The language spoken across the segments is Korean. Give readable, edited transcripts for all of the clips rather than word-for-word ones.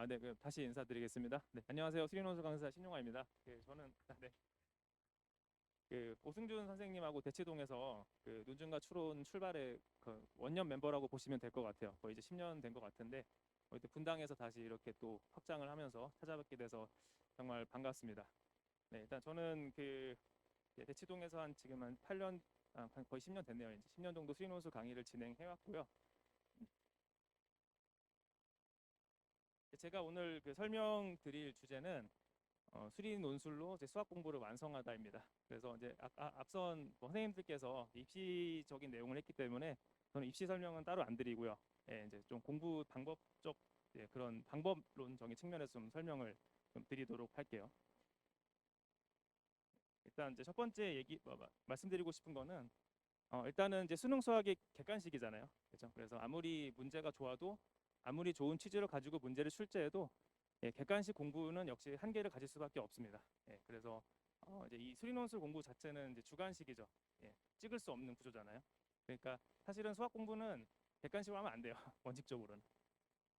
네, 다시 인사드리겠습니다. 네, 안녕하세요. 수리논술 강사 신용화입니다. 저는 오승준 선생님하고 대치동에서 논증과 추론 출발의 원년 멤버라고 보시면 될 것 같아요. 거의 이제 10년 된 것 같은데 이제 분당에서 다시 이렇게 또 확장을 하면서 찾아뵙게 돼서 정말 반갑습니다. 네, 일단 저는 대치동에서 지금 한 8년, 한 거의 10년 됐네요. 이제 10년 정도 수리논술 강의를 진행해 왔고요. 제가 오늘 설명드릴 주제는 수리 논술로 제 수학 공부를 완성하다입니다. 그래서 이제 앞선 선생님들께서 입시적인 내용을 했기 때문에 저는 입시 설명은 따로 안 드리고요. 예, 이제 좀 공부 방법적 그런 방법론적인 측면에서 좀 설명을 좀 드리도록 할게요. 일단 이제 첫 번째 말씀드리고 싶은 거는 일단은 이제 수능 수학이 객관식이잖아요. 그렇죠? 그래서 아무리 문제가 좋아도 아무리 좋은 취지를 가지고 문제를 출제해도 객관식 공부는 역시 한계를 가질 수밖에 없습니다. 그래서 이제 이 수리논술 공부 자체는 이제 주관식이죠. 찍을 수 없는 구조잖아요. 그러니까 사실은 수학 공부는 객관식으로 하면 안 돼요. 원칙적으로는.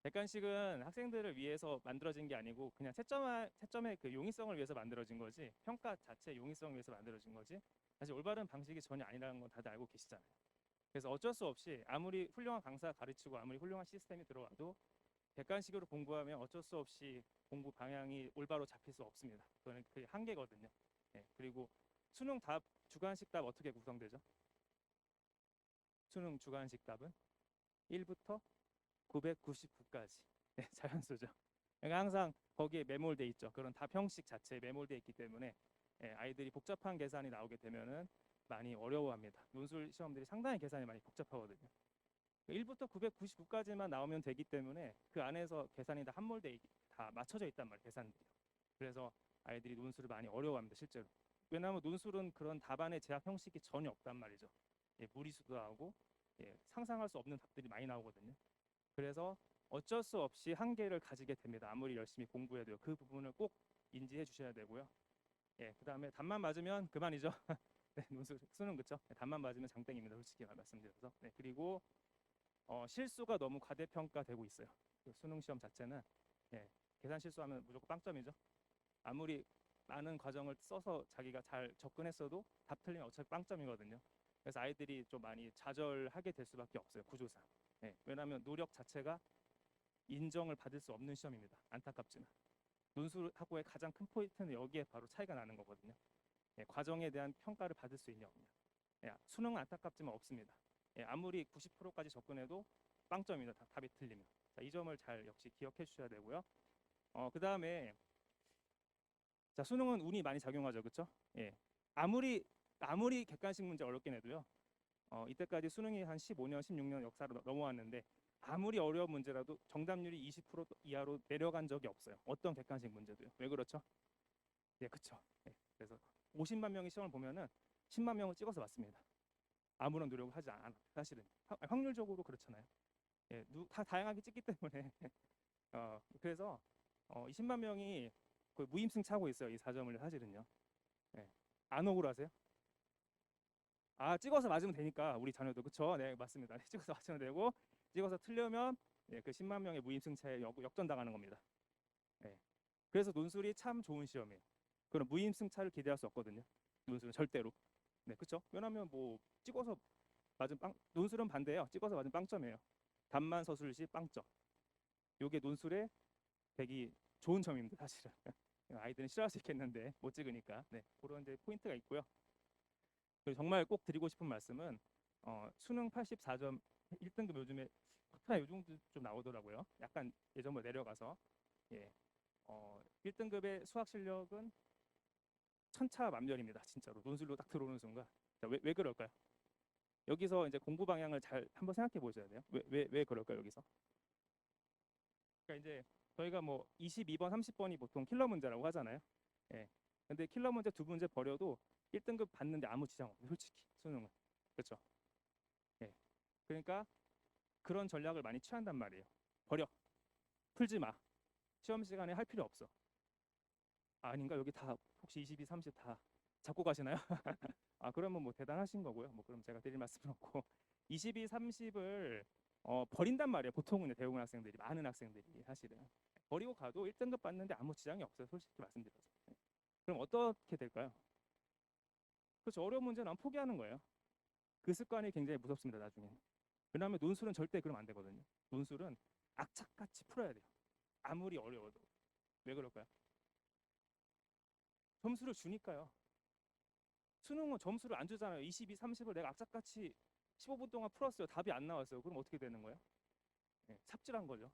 객관식은 학생들을 위해서 만들어진 게 아니고 그냥 채점의 그 용이성을 위해서 만들어진 거지, 평가 자체의 용이성을 위해서 만들어진 거지, 사실 올바른 방식이 전혀 아니라는 건 다들 알고 계시잖아요. 그래서 어쩔 수 없이 아무리 훌륭한 강사가 가르치고 아무리 훌륭한 시스템이 들어와도 객관식으로 공부하면 어쩔 수 없이 공부 방향이 올바로 잡힐 수 없습니다. 그거는 그게 한계거든요. 그리고 수능 답, 주관식 답 어떻게 구성되죠? 수능 주관식 답은 1부터 999까지 자연수죠. 그러니까 항상 거기에 매몰돼 있죠. 그런 답 형식 자체에 매몰돼 있기 때문에 아이들이 복잡한 계산이 나오게 되면은 많이 어려워합니다. 논술 시험들이 상당히 계산이 많이 복잡하거든요. 1부터 999까지만 나오면 되기 때문에 그 안에서 계산이 다 다 맞춰져 있단 말이에요. 계산들이. 그래서 아이들이 논술을 많이 어려워합니다. 실제로. 왜냐하면 논술은 그런 답안의 제약 형식이 전혀 없단 말이죠. 무리수도 나오고 상상할 수 없는 답들이 많이 나오거든요. 그래서 어쩔 수 없이 한계를 가지게 됩니다. 아무리 열심히 공부해도요. 그 부분을 꼭 인지해 주셔야 되고요. 그다음에 답만 맞으면 그만이죠. 네, 논술 수능 그쵸? 답만 맞으면 장땡입니다. 솔직히 말씀드려서. 그리고 실수가 너무 과대평가되고 있어요. 그 수능 시험 자체는 계산 실수하면 무조건 빵점이죠. 아무리 많은 과정을 써서 자기가 잘 접근했어도 답 틀리면 어차피 빵점이거든요. 그래서 아이들이 좀 많이 좌절하게 될 수밖에 없어요. 구조상. 왜냐하면 노력 자체가 인정을 받을 수 없는 시험입니다. 안타깝지만. 논술하고의 가장 큰 포인트는 여기에 바로 차이가 나는 거거든요. 과정에 대한 평가를 받을 수 있냐 없냐. 수능은 안타깝지만 없습니다. 아무리 90%까지 접근해도 빵점입니다. 답이 틀리면. 자, 이 점을 잘 역시 기억해 주셔야 되고요. 그 다음에 자, 수능은 운이 많이 작용하죠. 그렇죠? 아무리 객관식 문제 어렵게 내도요. 이때까지 수능이 한 15년, 16년 역사로 넘어왔는데 아무리 어려운 문제라도 정답률이 20% 이하로 내려간 적이 없어요. 어떤 객관식 문제도요. 왜 그렇죠? 그렇죠. 그래서 50만 명의 시험을 보면은 10만 명을 찍어서 맞습니다. 아무런 노력을 하지 않아. 사실은 확률적으로 그렇잖아요. 다 다양하게 찍기 때문에 그래서 20만 명이 그 무임승 차고 있어요. 이 4점을 사실은요. 안 억울하세요? 찍어서 맞으면 되니까 우리 자녀도 그쵸? 네, 맞습니다. 찍어서 맞으면 되고 찍어서 틀려면 그 10만 명의 무임승차에 역전당하는 겁니다. 그래서 논술이 참 좋은 시험이에요. 그럼 무임승차를 기대할 수 없거든요. 논술은 절대로. 네, 그렇죠? 왜냐하면 뭐 찍어서 맞은 논술은 반대예요. 찍어서 맞은 빵점이에요. 답만 서술시 빵점. 요게 논술의 되게 좋은 점입니다, 사실은. 아이들은 싫어할 수 있겠는데 못 찍으니까. 네, 그런 이제 포인트가 있고요. 그리고 정말 꼭 드리고 싶은 말씀은 수능 84점 1등급 요즘에 커트나 요즘도 좀 나오더라고요. 약간 예전보다 내려가서 1등급의 수학 실력은 천차만별입니다. 진짜로 논술로 딱 들어오는 순간. 자, 왜 그럴까요? 여기서 이제 공부 방향을 잘 한번 생각해 보셔야 돼요. 왜 그럴까요, 여기서? 그러니까 이제 저희가 뭐 22번, 30번이 보통 킬러 문제라고 하잖아요. 근데 킬러 문제 두 문제 버려도 1등급 받는데 아무 지장 없어요, 솔직히 수능은. 그렇죠? 그러니까 그런 전략을 많이 취한단 말이에요. 버려. 풀지 마. 시험 시간에 할 필요 없어. 아닌가? 여기 다 혹시 22, 30 다 잡고 가시나요? 그러면 뭐 대단하신 거고요. 뭐 그럼 제가 드릴 말씀은 없고 22, 30을 버린단 말이에요. 보통은 대부분 학생들이, 많은 학생들이 사실은 버리고 가도 1등급 받는데 아무 지장이 없어요. 솔직히 말씀드려서. 그럼 어떻게 될까요? 그렇죠. 어려운 문제는 안 포기하는 거예요. 그 습관이 굉장히 무섭습니다. 나중에. 왜냐하면 논술은 절대 그러면 안 되거든요. 논술은 악착같이 풀어야 돼요. 아무리 어려워도. 왜 그럴까요? 점수를 주니까요. 수능은 점수를 안 주잖아요. 22, 30을 내가 악착같이 15분 동안 풀었어요. 답이 안 나왔어요. 그럼 어떻게 되는 거예요? 삽질한 거죠.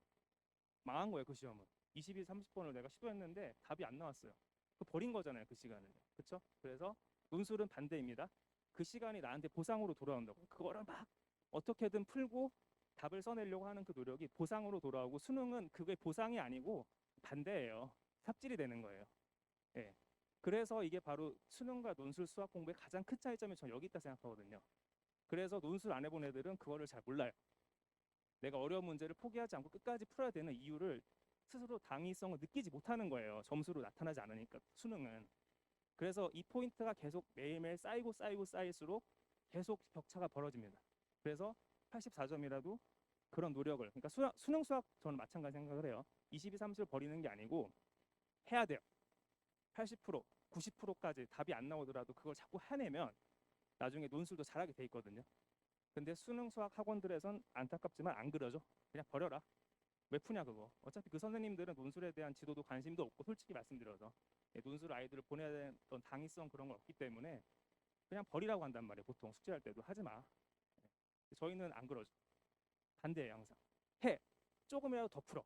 망한 거예요. 그 시험은. 22, 30번을 내가 시도했는데 답이 안 나왔어요. 그 버린 거잖아요. 그 시간을. 그렇죠? 그래서 논술은 반대입니다. 그 시간이 나한테 보상으로 돌아온다고. 그거를 막 어떻게든 풀고 답을 써내려고 하는 그 노력이 보상으로 돌아오고, 수능은 그게 보상이 아니고 반대예요. 삽질이 되는 거예요. 예. 그래서 이게 바로 수능과 논술 수학 공부의 가장 큰 차이점이 저는 여기 있다 생각하거든요. 그래서 논술 안 해본 애들은 그거를 잘 몰라요. 내가 어려운 문제를 포기하지 않고 끝까지 풀어야 되는 이유를 스스로 당위성을 느끼지 못하는 거예요. 점수로 나타나지 않으니까, 수능은. 그래서 이 포인트가 계속 매일매일 쌓이고 쌓이고 쌓일수록 계속 격차가 벌어집니다. 그래서 84점이라도 그런 노력을, 그러니까 수능 수학 저는 마찬가지 생각을 해요. 22, 30을 버리는 게 아니고 해야 돼요. 80%, 90%까지 답이 안 나오더라도 그걸 자꾸 해내면 나중에 논술도 잘하게 돼 있거든요. 근데 수능 수학 학원들에선 안타깝지만 안 그러죠. 그냥 버려라. 왜 푸냐 그거. 어차피 그 선생님들은 논술에 대한 지도도 관심도 없고, 솔직히 말씀드려서 논술 아이들을 보내야 되는 당위성 그런 거 없기 때문에 그냥 버리라고 한단 말이에요. 보통 숙제할 때도 하지 마. 저희는 안 그러죠. 반대예요. 항상 해. 조금이라도 더 풀어.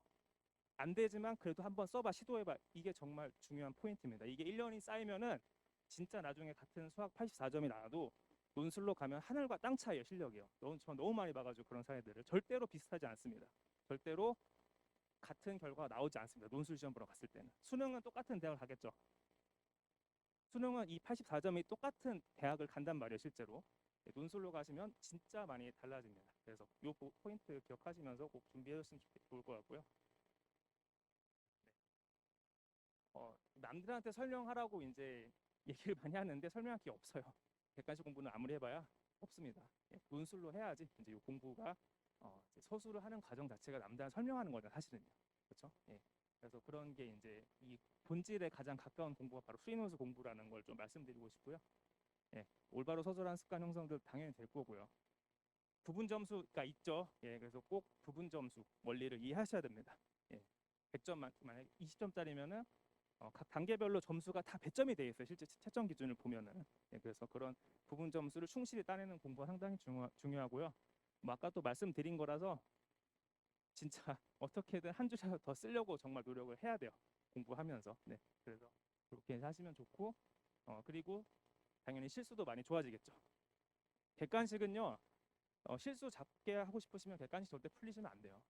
안 되지만 그래도 한번 써봐, 시도해봐. 이게 정말 중요한 포인트입니다. 이게 1년이 쌓이면은 진짜 나중에 같은 수학 84점이 나와도 논술로 가면 하늘과 땅 차이예요. 실력이요. 저 너무 많이 봐가지고 그런 사례들을. 절대로 비슷하지 않습니다. 절대로 같은 결과가 나오지 않습니다. 논술 시험 보러 갔을 때는. 수능은 똑같은 대학을 가겠죠. 수능은 이 84점이 똑같은 대학을 간단 말이에요. 실제로. 논술로 가시면 진짜 많이 달라집니다. 그래서 이 포인트 기억하시면서 꼭 준비해줬으면 좋을 것 같고요. 남들한테 설명하라고 이제 얘기를 많이 하는데 설명할 게 없어요. 객관식 공부는 아무리 해봐야 없습니다. 논술로 해야지 이제 이 공부가 이제 서술을 하는 과정 자체가 남들한테 설명하는 거죠, 사실은요. 그렇죠? 그래서 그런 게 이제 이 본질에 가장 가까운 공부가 바로 수인호수 공부라는 걸 좀 말씀드리고 싶고요. 올바로 서술하는 습관 형성도 당연히 될 거고요. 부분 점수가 있죠. 그래서 꼭 부분 점수 원리를 이해하셔야 됩니다. 100점 만약에 20점짜리면은 각 단계별로 점수가 다 배점이 돼 있어요. 실제 채점 기준을 보면은. 그래서 그런 부분 점수를 충실히 따내는 공부가 상당히 중요하고요. 뭐 아까 또 말씀드린 거라서 진짜 어떻게든 한 주라도 더 쓰려고 정말 노력을 해야 돼요. 공부하면서. 그래서 그렇게 하시면 좋고, 그리고 당연히 실수도 많이 좋아지겠죠. 객관식은요, 실수 작게 하고 싶으시면 객관식 절대 풀리시면 안 돼요.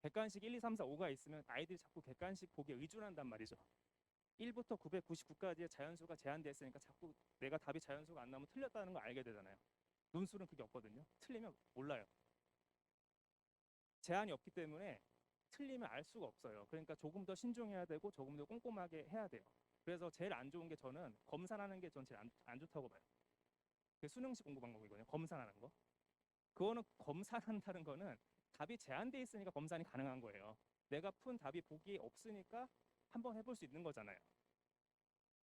객관식 1, 2, 3, 4, 5가 있으면 아이들이 자꾸 객관식 보기에 의존한단 말이죠. 1부터 999까지의 자연수가 제한되어 있으니까 자꾸 내가 답이 자연수가 안 나오면 틀렸다는 걸 알게 되잖아요. 논술은 그게 없거든요. 틀리면 몰라요. 제한이 없기 때문에 틀리면 알 수가 없어요. 그러니까 조금 더 신중해야 되고 조금 더 꼼꼼하게 해야 돼요. 그래서 제일 안 좋은 게, 저는 검산하는 게 전 제일 안 좋다고 봐요. 그게 수능식 공부 방법이거든요. 검산하는 거. 그거는 검산한다는 거는 답이 제한돼 있으니까 검산이 가능한 거예요. 내가 푼 답이 보기에 없으니까 한번 해볼 수 있는 거잖아요.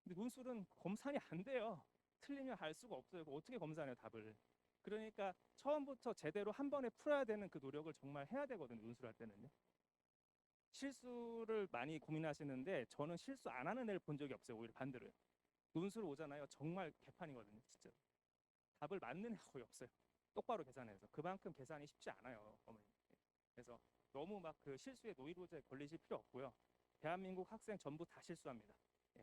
근데 논술은 검산이 안 돼요. 틀리면 알 수가 없어요. 어떻게 검산해요, 답을. 그러니까 처음부터 제대로 한 번에 풀어야 되는 그 노력을 정말 해야 되거든요, 논술할 때는요. 실수를 많이 고민하시는데 저는 실수 안 하는 애를 본 적이 없어요. 오히려 반대로. 논술 오잖아요. 정말 개판이거든요, 진짜. 답을 맞는 애가 거의 없어요. 똑바로 계산해서. 그만큼 계산이 쉽지 않아요, 어머니. 그래서 너무 막 그 실수에 노이로제 걸리실 필요 없고요. 대한민국 학생 전부 다 실수합니다.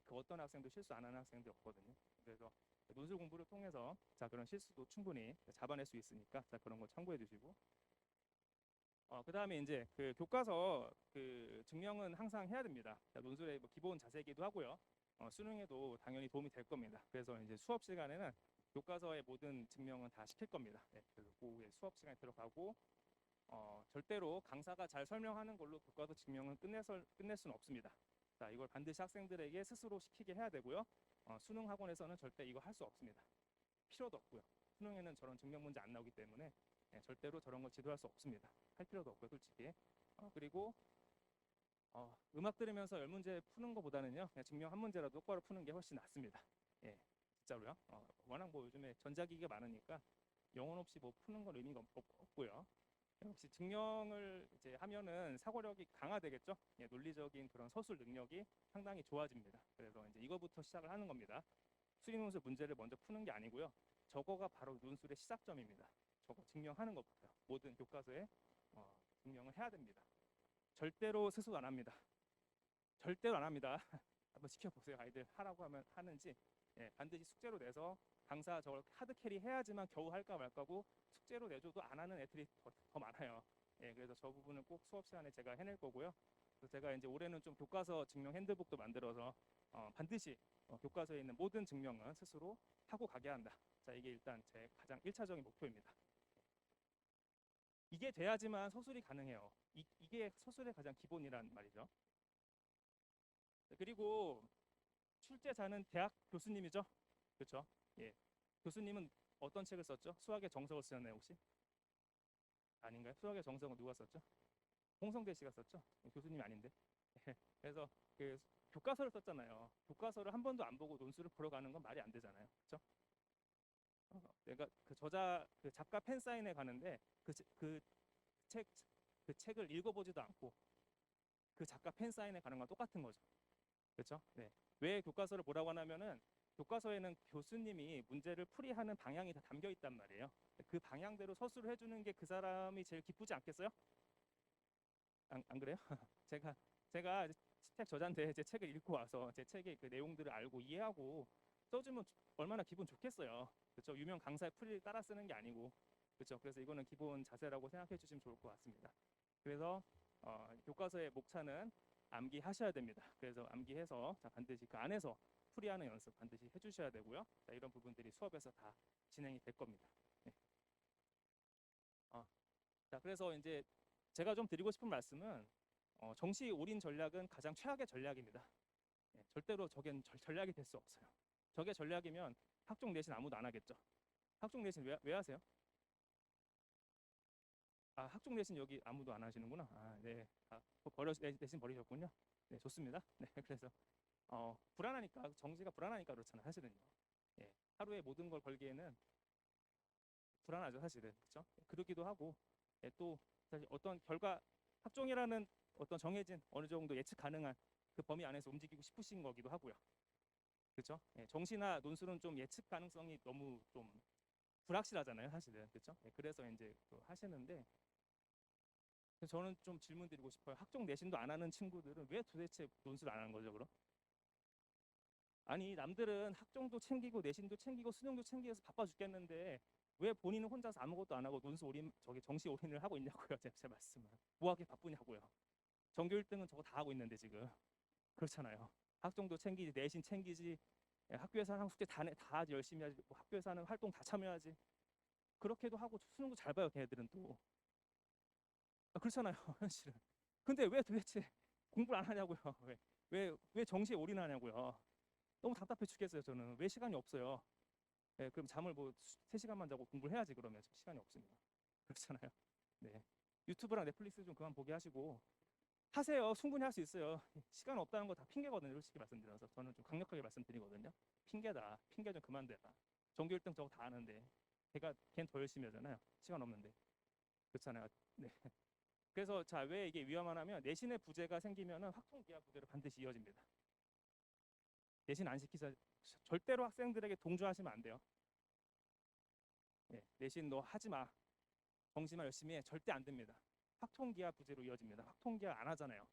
그 어떤 학생도 실수 안 하는 학생도 없거든요. 그래서 논술 공부를 통해서 그런 실수도 충분히 잡아낼 수 있으니까 그런 거 참고해 주시고, 그다음에 이제 그 교과서 그 증명은 항상 해야 됩니다. 논술의 뭐 기본 자세이기도 하고요. 수능에도 당연히 도움이 될 겁니다. 그래서 이제 수업 시간에는 교과서의 모든 증명은 다 시킬 겁니다. 그래서 오후에 수업 시간에 들어가고, 절대로 강사가 잘 설명하는 걸로 교과서 증명은 끝낼 수는 없습니다. 이걸 반드시 학생들에게 스스로 시키게 해야 되고요. 수능 학원에서는 절대 이거 할 수 없습니다. 필요도 없고요. 수능에는 저런 증명 문제 안 나오기 때문에 절대로 저런 걸 지도할 수 없습니다. 할 필요도 없고요, 솔직히. 그리고 음악 들으면서 10문제 푸는 것보다는요, 그냥 증명 한 문제라도 똑바로 푸는 게 훨씬 낫습니다. 예, 진짜로요. 워낙 뭐 요즘에 전자기기가 많으니까 영혼 없이 뭐 푸는 건 의미가 없고요. 역시 증명을 이제 하면은 사고력이 강화되겠죠. 예, 논리적인 그런 서술 능력이 상당히 좋아집니다. 그래서 이제 이거부터 시작을 하는 겁니다. 수리논술 문제를 먼저 푸는 게 아니고요. 저거가 바로 논술의 시작점입니다. 저거 증명하는 것부터 모든 교과서에 증명을 해야 됩니다. 절대로 스스로 안 합니다. 절대로 안 합니다. 한번 지켜보세요. 아이들 하라고 하면 하는지. 예, 반드시 숙제로 내서 강사 저걸 하드 캐리 해야지만 겨우 할까 말까고 숙제로 내줘도 안 하는 애들이 더 많아요. 예, 그래서 저 부분은 꼭 수업 시간에 제가 해낼 거고요. 그래서 제가 이제 올해는 좀 교과서 증명 핸드북도 만들어서 반드시 교과서에 있는 모든 증명은 스스로 하고 가게 한다. 자, 이게 일단 제 가장 1차적인 목표입니다. 이게 돼야지만 서술이 가능해요. 이게 서술의 가장 기본이란 말이죠. 그리고 출제자는 대학 교수님이죠. 그렇죠? 예. 교수님은 어떤 책을 썼죠? 수학의 정석을 쓰셨나요, 혹시? 아닌가요? 수학의 정석은 누가 썼죠? 홍성대 씨가 썼죠? 교수님이 아닌데. 그래서 그 교과서를 썼잖아요. 교과서를 한 번도 안 보고 논술을 보러 가는 건 말이 안 되잖아요. 그렇죠? 내가 그 그 작가 팬 사인회 가는데 책, 그 책을 읽어보지도 않고 그 작가 팬 사인회 가는 건 똑같은 거죠. 그렇죠? 네. 왜 교과서를 보라고 하냐면은 교과서에는 교수님이 문제를 풀이하는 방향이 다 담겨 있단 말이에요. 그 방향대로 서술을 해주는 게 그 사람이 제일 기쁘지 않겠어요? 안 그래요? 제가 책 저자인데 제 책을 읽고 와서 제 책의 그 내용들을 알고 이해하고 써주면 얼마나 기분 좋겠어요. 그렇죠? 유명 강사의 풀이를 따라 쓰는 게 아니고, 그렇죠? 그래서 이거는 기본 자세라고 생각해 주시면 좋을 것 같습니다. 그래서 교과서의 목차는 암기하셔야 됩니다. 그래서 암기해서 자, 반드시 그 안에서 풀이하는 연습 반드시 해주셔야 되고요. 자, 이런 부분들이 수업에서 다 진행이 될 겁니다. 네. 자, 그래서 이제 제가 좀 드리고 싶은 말씀은 정시 올인 전략은 가장 최악의 전략입니다. 예, 절대로 저겐 전략이 될 수 없어요. 저게 전략이면 학종 내신 아무도 안 하겠죠. 학종 내신 왜 하세요? 아, 학종 내신 여기 아무도 안 하시는구나. 아, 네. 아, 내신 버리셨군요. 네, 좋습니다. 네, 그래서 불안하니까 정시가 불안하니까 그렇잖아요, 사실은요. 예, 하루에 모든 걸 걸기에는 불안하죠, 사실은. 그렇죠? 그러기도 하고 또 사실 어떤 결과 학종이라는 어떤 정해진 어느 정도 예측 가능한 그 범위 안에서 움직이고 싶으신 거기도 하고요. 그렇죠? 예, 정시나 논술은 좀 예측 가능성이 너무 좀 불확실하잖아요, 사실은. 그렇죠? 예, 그래서 이제 하시는데 저는 좀 질문 드리고 싶어요. 학종 내신도 안 하는 친구들은 왜 도대체 논술 안 하는 거죠, 그럼? 아니, 남들은 학종도 챙기고 내신도 챙기고 수능도 챙기면서 바빠 죽겠는데 왜 본인은 혼자서 아무것도 안 하고 논술 올인 저기 정시 올인을 하고 있냐고요. 제 말씀은 뭐하게 바쁘냐고요. 전교 1등은 저거 다 하고 있는데 지금 그렇잖아요. 학종도 챙기지 내신 챙기지 학교에서 하는 숙제 다 열심히 하지 뭐 학교에서 하는 활동 다 참여하지 그렇게도 하고 수능도 잘 봐요. 걔네들은 또 그렇잖아요. 현실은. 근데 왜 도대체 공부를 안 하냐고요. 왜 정시에 올인하냐고요. 너무 답답해 죽겠어요. 저는 왜 시간이 없어요. 네, 그럼 잠을 뭐 3시간만 자고 공부를 해야지. 그러면 시간이 없으면 그렇잖아요. 네, 유튜브랑 넷플릭스 좀 그만 보게 하시고 하세요. 충분히 할 수 있어요. 시간 없다는 거 다 핑계거든요. 솔직히 말씀드려서 저는 좀 강력하게 말씀드리거든요. 핑계다. 핑계 좀 그만 대라. 전교 1등 저거 다 아는데 걔는 더 열심히 하잖아요. 시간 없는데 그렇잖아요. 네. 그래서 자, 왜 이게 위험하냐면 내신의 부재가 생기면은 학통기하 부재로 반드시 이어집니다. 내신 안 시키자 절대로 학생들에게 동조하시면 안 돼요. 네, 내신 너 하지 마. 정시만 열심히 해. 절대 안 됩니다. 학통기하 부재로 이어집니다. 학통기하 안 하잖아요.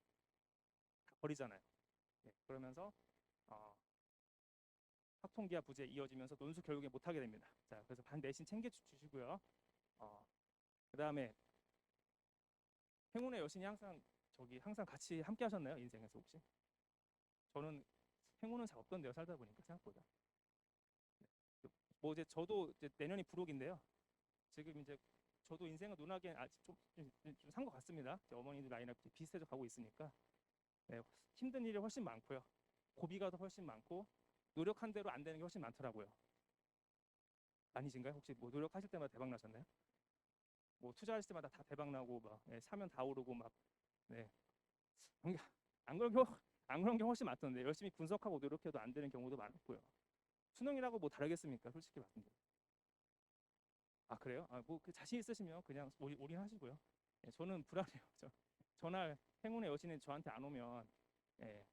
다 버리잖아요. 네, 그러면서 학통기하 부재 이어지면서 논술 결국에 못하게 됩니다. 자, 그래서 반 내신 챙겨 주시고요. 그다음에 행운의 여신이 항상 같이 함께 하셨나요? 인생에서 혹시? 저는 행운은 잘 없던데요. 살다 보니까 생각보다. 네. 뭐 이제 저도 이제 내년이 불혹인데요. 지금 이제 저도 인생을 논하기엔 아직 좀산 것 같습니다. 어머니들 나이나 비슷해져 가고 있으니까 네, 힘든 일이 훨씬 많고요. 고비가 더 훨씬 많고 노력한 대로 안 되는 게 훨씬 많더라고요. 아니신가요? 혹시 뭐 노력하실 때마다 대박 나셨나요? 뭐 투자하실 때마다 다 대박 나고 막 사면 다 오르고 막 네. 안 그런 경우 안 그런 경우 훨씬 많던데 열심히 분석하고 노력해도 안 되는 경우도 많았고요. 수능이라고 뭐 다르겠습니까? 솔직히 말씀드려. 아 그래요? 아뭐그 자신 있으시면 그냥 올인하시고요. 예, 저는 불안해요. 전날 행운의 여신이 저한테 안 오면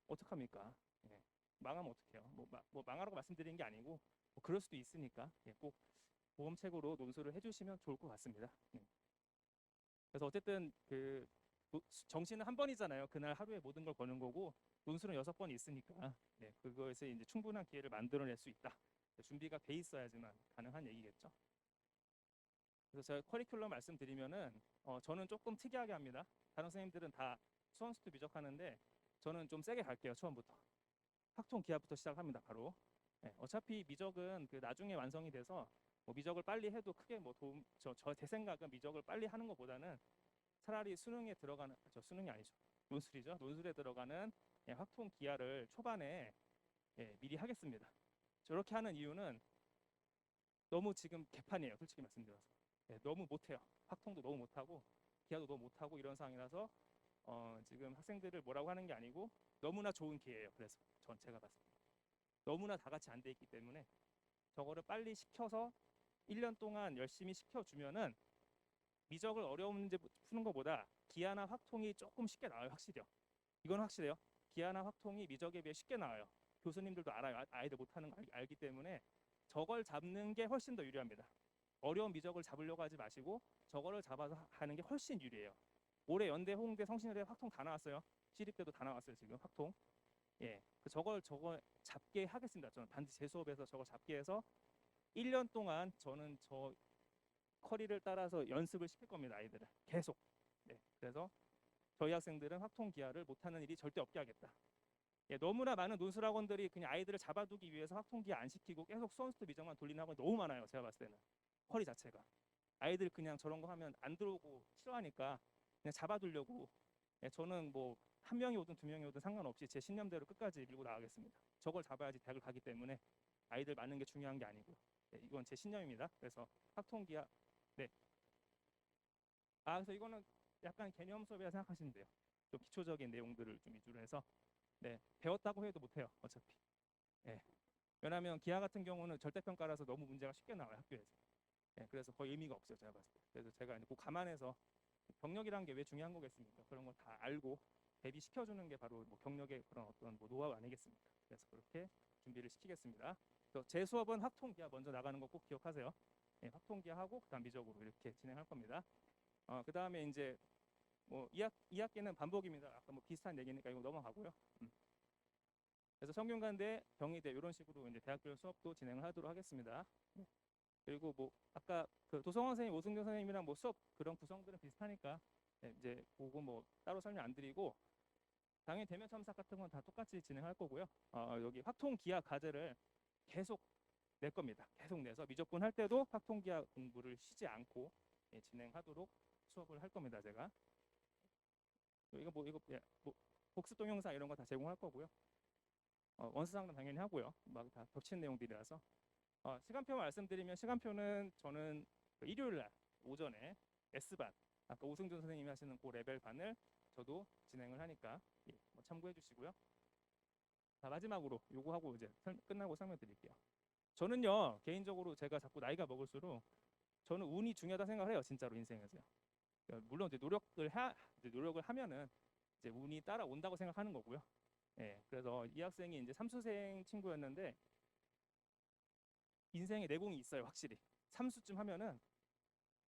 어떡합니까? 예, 망하면 어떡해요? 뭐 망하라고 말씀드리는 게 아니고 뭐 그럴 수도 있으니까 꼭 보험책으로 논술을 해주시면 좋을 것 같습니다. 그래서 어쨌든 정시는 한 번이잖아요. 그날 하루에 모든 걸 거는 거고 논술은 6번이 있으니까 그거에서 이제 충분한 기회를 만들어낼 수 있다. 준비가 돼 있어야지만 가능한 얘기겠죠. 그래서 제가 커리큘럼 말씀드리면은 저는 조금 특이하게 합니다. 다른 선생님들은 다 수원수도 미적하는데 저는 좀 세게 갈게요. 처음부터 학통 기하부터 시작합니다. 바로 어차피 미적은 그 나중에 완성이 돼서 뭐 미적을 빨리 해도 크게 뭐 도움 제 생각은 미적을 빨리 하는 것보다는 차라리 수능에 들어가는 수능이 아니죠. 논술이죠. 논술에 들어가는 학통 기하를 초반에 미리 하겠습니다. 저렇게 하는 이유는 너무 지금 개판이에요. 솔직히 말씀드려서 너무 못해요. 학통도 너무 못하고 기하도 너무 못하고 이런 상황이라서 지금 학생들을 뭐라고 하는 게 아니고 너무나 좋은 기회예요. 그래서 제가 봤을 때 너무나 다 같이 안 돼 있기 때문에 저거를 빨리 시켜서 1년 동안 열심히 시켜주면은 미적을 어려운 문제 푸는 것보다 기하나 확통이 조금 쉽게 나와요. 확실히요. 이건 확실해요. 기하나 확통이 미적에 비해 쉽게 나와요. 교수님들도 알아요. 아이들 못하는 거 알기 때문에 저걸 잡는 게 훨씬 더 유리합니다. 어려운 미적을 잡으려고 하지 마시고 저거를 잡아서 하는 게 훨씬 유리해요. 올해 연대, 홍대, 성신여대 확통 다 나왔어요. 시립 때도 다 나왔어요. 지금 확통. 저거 잡게 하겠습니다. 저는 반드시 제 수업에서 저거 잡게 해서 1년 동안 저는 저 커리를 따라서 연습을 시킬 겁니다. 아이들을 계속. 그래서 저희 학생들은 확통 기하를 못하는 일이 절대 없게 하겠다. 너무나 많은 논술학원들이 그냥 아이들을 잡아두기 위해서 확통 기하 안 시키고 계속 수원수도 미적만 돌리는 학원이 너무 많아요. 제가 봤을 때는 커리 자체가 아이들 그냥 저런 거 하면 안 들어오고 싫어하니까 그냥 잡아두려고. 저는 뭐 한 명이 오든 2명이 오든 상관없이 제 신념대로 끝까지 밀고 나가겠습니다. 저걸 잡아야지 대학을 가기 때문에 아이들 많은 게 중요한 게 아니고요. 이건 제 신념입니다. 그래서 확통 기하 그래서 이거는 약간 개념 수업이라 생각하시면 돼요. 좀 기초적인 내용들을 좀 위주로 해서 배웠다고 해도 못해요. 어차피. 왜냐하면 기하 같은 경우는 절대평가라서 너무 문제가 쉽게 나와요. 학교에서. 그래서 거의 의미가 없어요. 제가 봤을 때. 그래서 제가 꼭 감안해서 경력이라는 게 왜 중요한 거겠습니까? 그런 걸 다 알고 대비시켜주는 게 바로 뭐 경력의 그런 어떤 뭐 노하우 아니겠습니까? 그래서 그렇게 준비를 시키겠습니다. 제 수업은 확통기하 먼저 나가는 거 꼭 기억하세요. 확통기하하고 그다음 미적으로 이렇게 진행할 겁니다. 그 다음에 이제 뭐 2학기는 반복입니다. 아까 뭐 비슷한 얘기니까 이거 넘어가고요. 그래서 성균관대, 경희대 이런 식으로 이제 대학교 수업도 진행을 하도록 하겠습니다. 그리고 뭐 아까 그 도성원 선생님, 오승준 선생님이랑 뭐 수업 그런 구성들은 비슷하니까 이제 그거 뭐 따로 설명 안 드리고 당연히 대면 첨삭 같은 건 다 똑같이 진행할 거고요. 여기 확통 기하 과제를 계속 낼 겁니다. 계속 내서 미적분 할 때도 확통 기하 공부를 쉬지 않고 진행하도록 수업을 할 겁니다. 제가 이거 뭐 복습 동영상 이런 거 다 제공할 거고요. 원서 상담 당연히 하고요. 막 다 겹치는 내용들이라서 시간표 말씀드리면 시간표는 저는 그 일요일 날 오전에 S반 아까 오승준 선생님이 하시는 그 레벨 반을 저도 진행을 하니까 뭐 참고해 주시고요. 자, 마지막으로 요거 하고 이제 끝나고 설명드릴게요. 저는요 개인적으로 제가 자꾸 나이가 먹을수록 저는 운이 중요하다 생각을 해요. 진짜로 인생에서요. 물론 이제 노력을 하면은 이제 운이 따라온다고 생각하는 거고요. 그래서 이 학생이 이제 삼수생 친구였는데 인생에 내공이 있어요. 확실히 3수쯤 하면은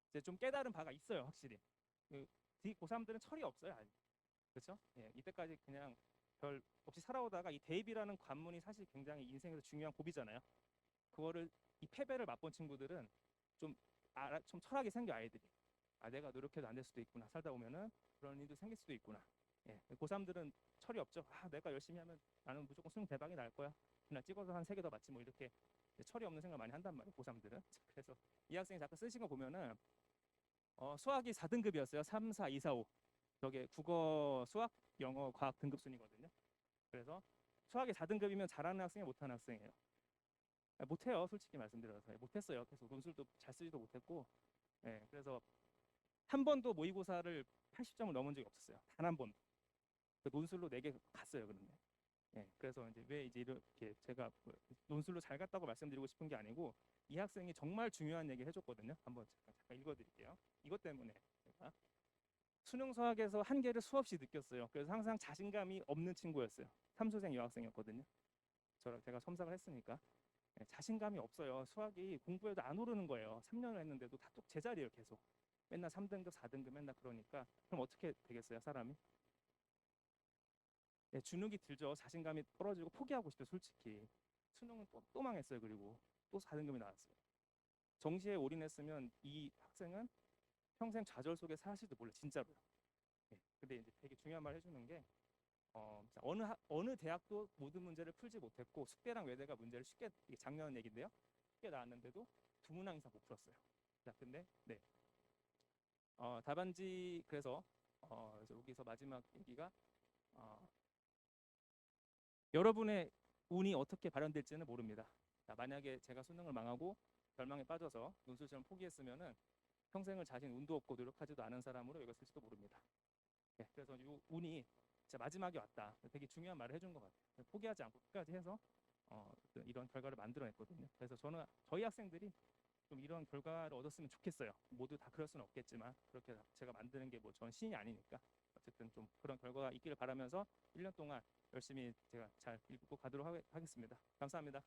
이제 좀 깨달은 바가 있어요. 확실히 고3들은 철이 없어요. 아직. 그렇죠? 이때까지 그냥 별 없이 살아오다가 이 대입이라는 관문이 사실 굉장히 인생에서 중요한 고비잖아요. 그거를 이 패배를 맛본 친구들은 좀 철학이 생겨 아이들이. 내가 노력해도 안 될 수도 있구나. 살다 보면은 그런 일도 생길 수도 있구나. 고3들은 철이 없죠. 내가 열심히 하면 나는 무조건 수능 대박이 날 거야. 그냥 찍어서 한 3개 더 맞지 뭐 이렇게 철이 없는 생각 많이 한단 말이에요. 고3들은. 그래서 이 학생이 잠깐 쓰신 거 보면은 수학이 4등급이었어요. 3, 4, 2, 4, 5. 저게 국어, 수학, 영어, 과학 등급 순이거든요. 그래서 수학이 4등급이면 잘하는 학생이 못하는 학생이에요. 못해요. 솔직히 말씀드려서. 못했어요. 계속 논술도 잘 쓰지도 못했고. 그래서 한 번도 모의고사를 80점을 넘은 적이 없었어요. 단 한 번도. 그 논술로 4개 갔어요. 그런데 예, 그래서 이제 왜 이제 이렇게 제가 뭐 논술로 잘 갔다고 말씀드리고 싶은 게 아니고 이 학생이 정말 중요한 얘기 해줬거든요. 한번 잠깐 읽어드릴게요. 이것 때문에 제가 수능 수학에서 한계를 수없이 느꼈어요. 그래서 항상 자신감이 없는 친구였어요. 삼수생 여학생이었거든요. 제가 첨삭을 했으니까 예, 자신감이 없어요. 수학이 공부해도 안 오르는 거예요. 3년을 했는데도 다 제자리예요. 계속 맨날 3등급 4등급 맨날. 그러니까 그럼 어떻게 되겠어요 사람이? 예, 주눅이 들죠. 자신감이 떨어지고 포기하고 싶죠 솔직히. 수능은 또 망했어요. 그리고 또 4등급이 나왔어요. 정시에 올인했으면 이 학생은 평생 좌절 속에 사실도 몰라 진짜로요. 예, 근데 이제 되게 중요한 말 해주는 게 자, 어느 대학도 모든 문제를 풀지 못했고 숙대랑 외대가 문제를 쉽게, 이게 작년 얘기인데요, 쉽게 나왔는데도 2문항 이상 못 풀었어요. 자, 근데 네, 답안지. 그래서 여기서 마지막 얘기가 어, 여러분의 운이 어떻게 발현될지는 모릅니다. 자, 만약에 제가 수능을 망하고 절망에 빠져서 논술 시험 포기했으면은 평생을 자신 운도 없고 노력하지도 않은 사람으로 여겼을지도 모릅니다. 예, 그래서 이 운이 진짜 마지막에 왔다. 되게 중요한 말을 해준 것 같아요. 포기하지 않고 끝까지 해서 이런 결과를 만들어냈거든요. 그래서 저는 저희 학생들이 좀 이런 결과를 얻었으면 좋겠어요. 모두 다 그럴 수는 없겠지만 그렇게 제가 만드는 게 뭐 전 신이 아니니까 어쨌든 좀 그런 결과가 있기를 바라면서 1년 동안 열심히 제가 잘 읽고 가도록 하겠습니다. 감사합니다.